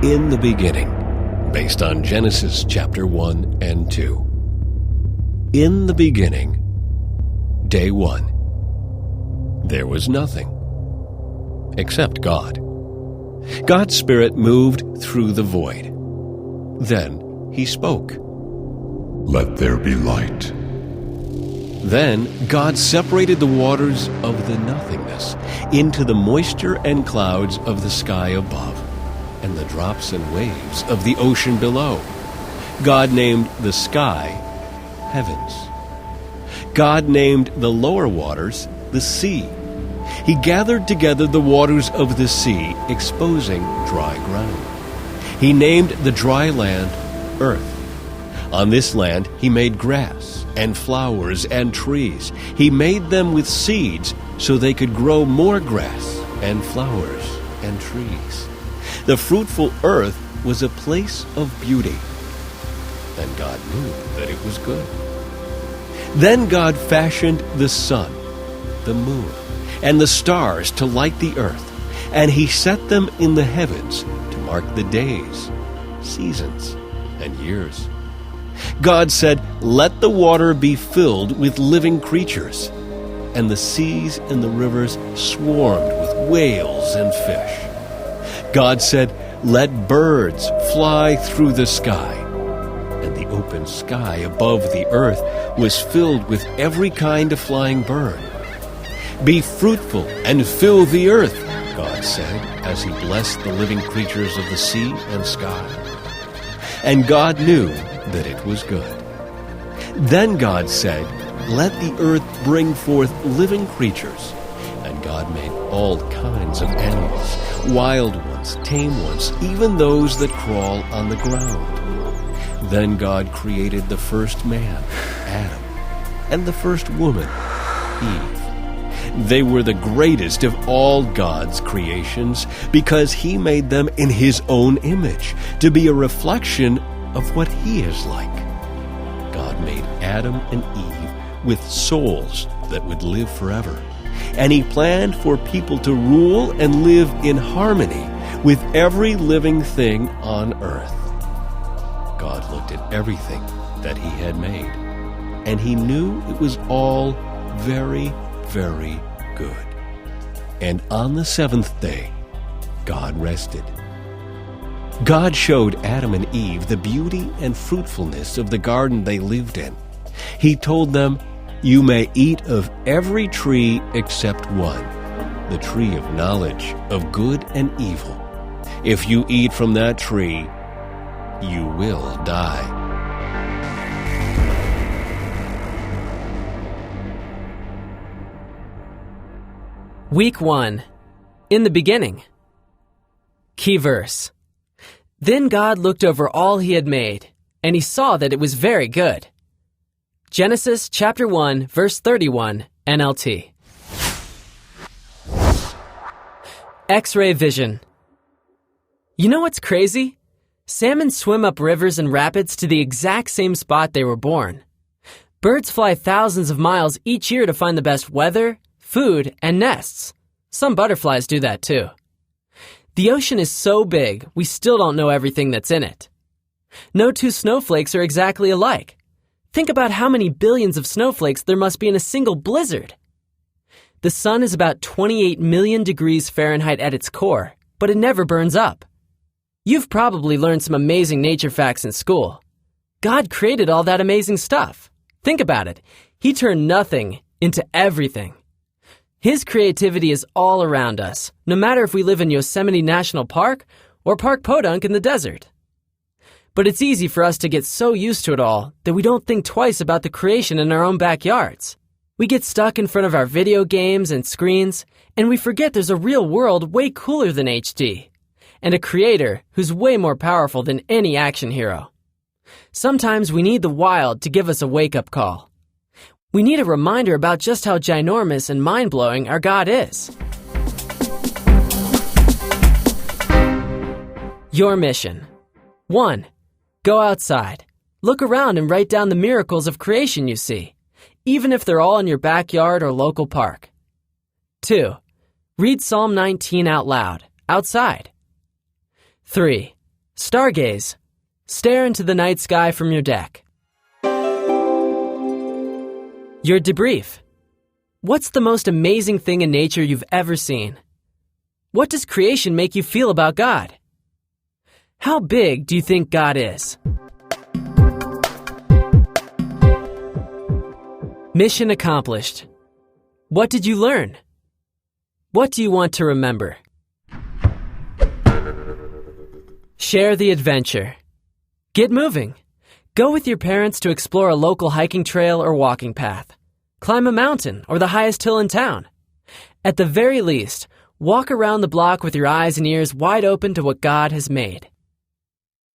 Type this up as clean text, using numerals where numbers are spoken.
In the beginning, based on Genesis chapter 1 and 2. In the beginning, day 1. There was nothing except God. God's Spirit moved through the void. Then he spoke. Let there be light. Then God separated the waters of the nothingness into the moisture and clouds of the sky above, and the drops and waves of the ocean below. God named the sky heavens. God named the lower waters the sea. He gathered together the waters of the sea, exposing dry ground. He named the dry land earth. On this land he made grass and flowers and trees. He made them with seeds so they could grow more grass and flowers and trees. The fruitful earth was a place of beauty, and God knew that it was good. Then God fashioned the sun, the moon, and the stars to light the earth, and he set them in the heavens to mark the days, seasons, and years. God said, "Let the water be filled with living creatures," and the seas and the rivers swarmed with whales and fish. God said, "Let birds fly through the sky," and the open sky above the earth was filled with every kind of flying bird. "Be fruitful and fill the earth," God said, as he blessed the living creatures of the sea and sky. And God knew that it was good. Then God said, "Let the earth bring forth living creatures." And God made all kinds of animals, wild ones, tame ones, even those that crawl on the ground. Then God created the first man, Adam, and the first woman, Eve. They were the greatest of all God's creations because he made them in his own image, to be a reflection of what he is like. God made Adam and Eve with souls that would live forever, and he planned for people to rule and live in harmony with every living thing on earth. God looked at everything that he had made, and he knew it was all very, very good. And on the seventh day, God rested. God showed Adam and Eve the beauty and fruitfulness of the garden they lived in. He told them, "You may eat of every tree except one, the tree of knowledge of good and evil. If you eat from that tree, you will die." Week 1. In the beginning. Key verse. Then God looked over all he had made, and he saw that it was very good. Genesis chapter 1, verse 31, NLT. X-ray vision. You know what's crazy? Salmon swim up rivers and rapids to the exact same spot they were born. Birds fly thousands of miles each year to find the best weather, food, and nests. Some butterflies do that too. The ocean is so big, we still don't know everything that's in it. No two snowflakes are exactly alike. Think about how many billions of snowflakes there must be in a single blizzard. The sun is about 28 million degrees Fahrenheit at its core, but it never burns up. You've probably learned some amazing nature facts in school. God created all that amazing stuff. Think about it. He turned nothing into everything. His creativity is all around us, no matter if we live in Yosemite National Park or Park Podunk in the desert. But it's easy for us to get so used to it all that we don't think twice about the creation in our own backyards. We get stuck in front of our video games and screens, and we forget there's a real world way cooler than HD, and a creator who's way more powerful than any action hero. Sometimes we need the wild to give us a wake-up call. We need a reminder about just how ginormous and mind-blowing our God is. Your mission. 1. Go outside. Look around and write down the miracles of creation you see, even if they're all in your backyard or local park. 2. Read Psalm 19 out loud, outside. 3. Stargaze. Stare into the night sky from your deck. Your debrief. What's the most amazing thing in nature you've ever seen? What does creation make you feel about God? How big do you think God is? Mission accomplished. What did you learn? What do you want to remember? Share the adventure. Get moving. Go with your parents to explore a local hiking trail or walking path. Climb a mountain or the highest hill in town. At the very least, walk around the block with your eyes and ears wide open to what God has made.